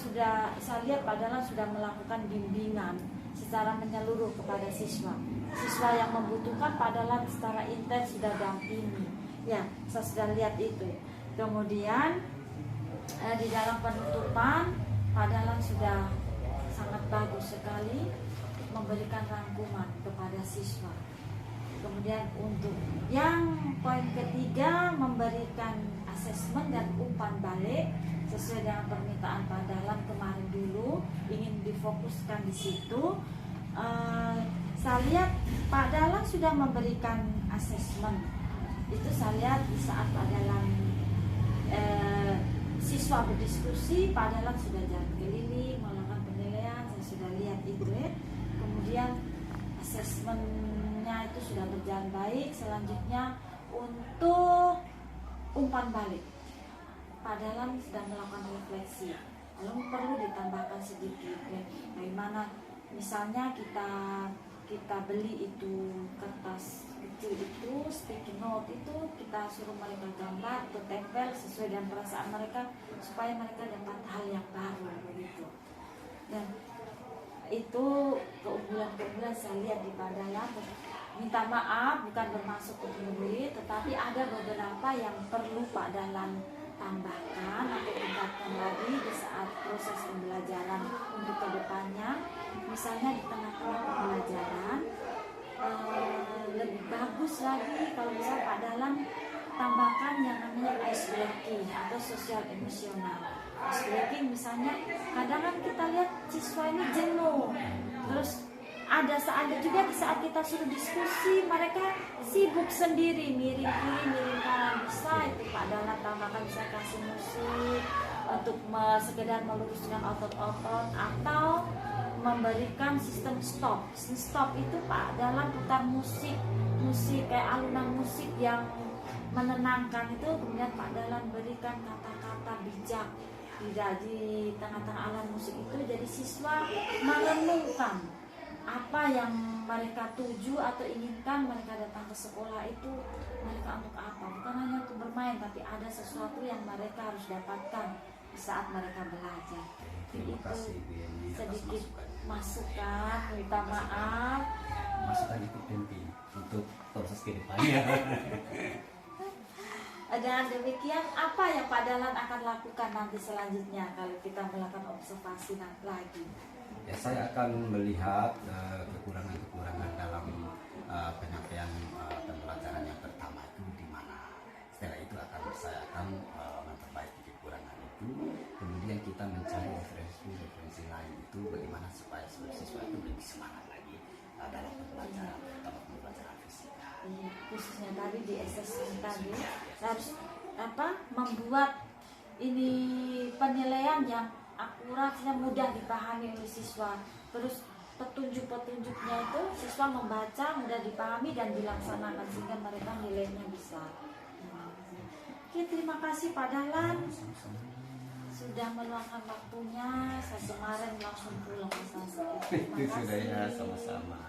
lihat Pak Dahlan sudah melakukan bimbingan secara menyeluruh kepada siswa. Siswa yang membutuhkan Pak Dahlan secara intens sudah dampingi. Ya, saya sudah lihat itu. Kemudian di dalam penutupan Pak Dahlan sudah sangat bagus sekali memberikan rangkuman kepada siswa. Kemudian untuk yang poin ketiga, memberikan asesmen dan umpan balik sesuai dengan permintaan Pak Dahlan kemarin dulu, ingin difokuskan di situ. Saya lihat Pak Dahlan sudah memberikan asesmen. Itu saya lihat di saat Pak Dahlan siswa berdiskusi, Pak Dahlan sudah jalan keliling melakukan penilaian, saya sudah lihat itu ya. Kemudian asesmennya itu sudah berjalan baik. Selanjutnya untuk umpan balik, Pak Dahlan sudah melakukan refleksi. Lalu perlu ditambahkan sedikit ya. Bagaimana misalnya kita beli itu kertas kecil itu, sticky note itu, kita suruh mereka gambar atau tempel sesuai dengan perasaan mereka supaya mereka dapat hal yang baru begitu. Dan itu keunggulan-keunggulan saya lihat di Pak Dahlan. Minta maaf bukan bermaksud untuk memberi, tetapi ada beberapa yang perlu Pak Dahlan tambahkan atau tingkatkan lagi di saat proses pembelajaran untuk kedepannya. Misalnya di tengah-tengah pembelajaran lebih bagus lagi kalau misalnya Pak Dahlan tambahkan yang namanya ice breaking atau sosial emosional. Ice breaking misalnya kadang kan kita lihat siswa ini jenuh, terus ada saatnya juga di saat kita suruh diskusi mereka sibuk sendiri, miring kiri miring kanan. Bisa itu Pak Dahlan tambahkan, bisa kasih musik untuk sekedar meluruskan otot-otot atau memberikan sistem stop. Stop itu Pak Dahlan putar musik kayak alunan musik yang menenangkan itu, kemudian Pak Dahlan berikan kata-kata bijak di tengah-tengah alat musik itu, jadi siswa merenungkan apa yang mereka tuju atau inginkan mereka datang ke sekolah itu, mereka untuk apa, bukan hanya untuk bermain tapi ada sesuatu yang mereka harus dapatkan di saat mereka belajar.
Terima kasih Bu Yeni atas
sedikit
masukan.
minta maaf.
Masukan itu penting untuk proses kedepannya.
Dan demikian apa yang Pak Dahlan akan lakukan nanti selanjutnya kalau kita melakukan observasi lagi?
Ya, saya akan melihat kekurangan-kekurangan dalam penyampaian pembelajaran yang pertama itu di mana. Setelah itu saya akan memperbaiki kekurangan itu. Kemudian kita mencari referensi lain itu bagaimana supaya siswa itu lebih semangat lagi dalam pembelajaran, terutama pembelajaran fisika.
Khususnya tadi di assessment tadi harus membuat ini penilaian yang akurat dan mudah dipahami oleh siswa. Terus petunjuk-petunjuknya itu siswa membaca mudah dipahami dan dilaksanakan sehingga mereka nilainya bisa. Oke, terima kasih Pak Dahlan sudah meluangkan waktunya. Saya kemarin langsung pulang. Terima kasih.
Itu sudah ya, sama-sama.